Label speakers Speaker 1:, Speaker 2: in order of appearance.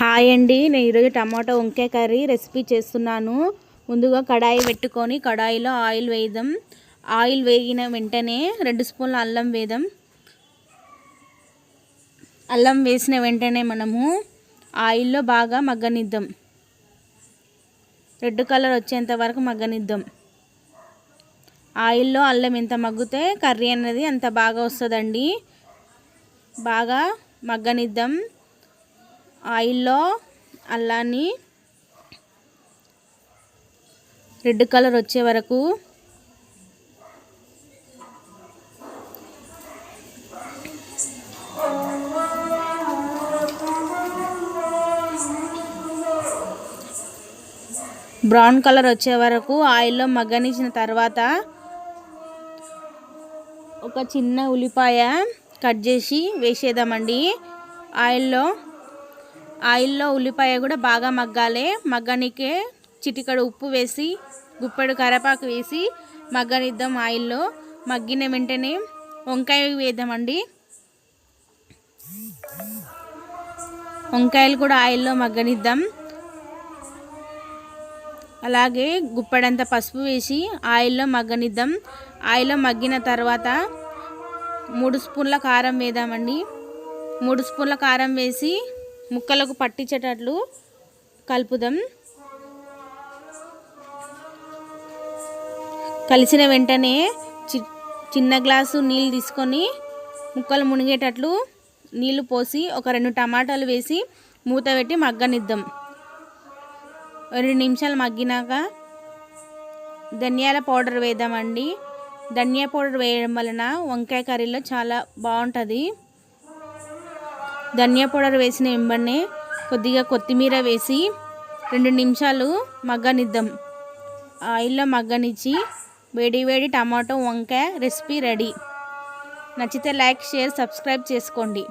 Speaker 1: Hi అండి, నేను ఈరోజు టమాటో వంకాయ కర్రీ రెసిపీ చేస్తున్నాను. ముందుగా కడాయి పెట్టుకొని కడాయిలో ఆయిల్ వేద్దాం. ఆయిల్ వేగిన వెంటనే 2 స్పూన్ల అల్లం వేద్దాం. అల్లం వేసిన వెంటనే మనము ఆయిల్లో బాగా మగ్గనిద్దాం. రెడ్ కలర్ వచ్చేంత వరకు మగ్గనిద్దాం. ఆయిల్లో అల్లం ఎంత మగ్గితే కర్రీ అనేది అంత బాగా వస్తుందండి. బాగా మగ్గనిద్దాం. ఆయిల్లో అల్లాన్ని రెడ్ కలర్ వచ్చే వరకు బ్రౌన్ కలర్ వచ్చే వరకు ఆయిల్లో మగ్గనించిన తర్వాత ఒక చిన్న ఉల్లిపాయ కట్ చేసి వేసేద్దామండి. ఆయిల్లో ఉల్లిపాయ కూడా బాగా మగ్గాలి. మగ్గనికే చిటికెడు ఉప్పు వేసి గుప్పెడు కరివేపాకు వేసి మగ్గనిద్దాం. ఆయిల్లో మగ్గిన వెంటనే వంకాయ వేద్దామండి. వంకాయలు కూడా ఆయిల్లో మగ్గనిద్దాం. అలాగే గుప్పెడంత పసుపు వేసి ఆయిల్లో మగ్గనిద్దాం. ఆయిల్లో మగ్గిన తర్వాత 3 స్పూన్ల కారం వేద్దామండి. 3 స్పూన్ల కారం వేసి ముక్కలకు పట్టించేటట్లు కలుపుదాం. కలిసిన వెంటనే చిన్న గ్లాసు నీళ్ళు తీసుకొని ముక్కలు మునిగేటట్లు నీళ్లు పోసి ఒక 2 టమాటాలు వేసి మూత పెట్టి మగ్గనిద్దాం. 2 నిమిషాలు మగ్గినాక ధనియాల పౌడర్ వేద్దామండి. ధనియా పౌడర్ వేయడం వలన వంకాయ కర్రీలో చాలా బాగుంటుంది. ధనియా పౌడర్ వేసిన వెంబడే కొద్దిగా కొత్తిమీర వేసి 2 నిమిషాలు మగ్గనిద్దాం. ఆయిల్లో మగ్గనిచ్చి వేడి వేడి టమాటో వంకాయ రెసిపీ రెడీ. నచ్చితే లైక్, షేర్, సబ్స్క్రైబ్ చేసుకోండి.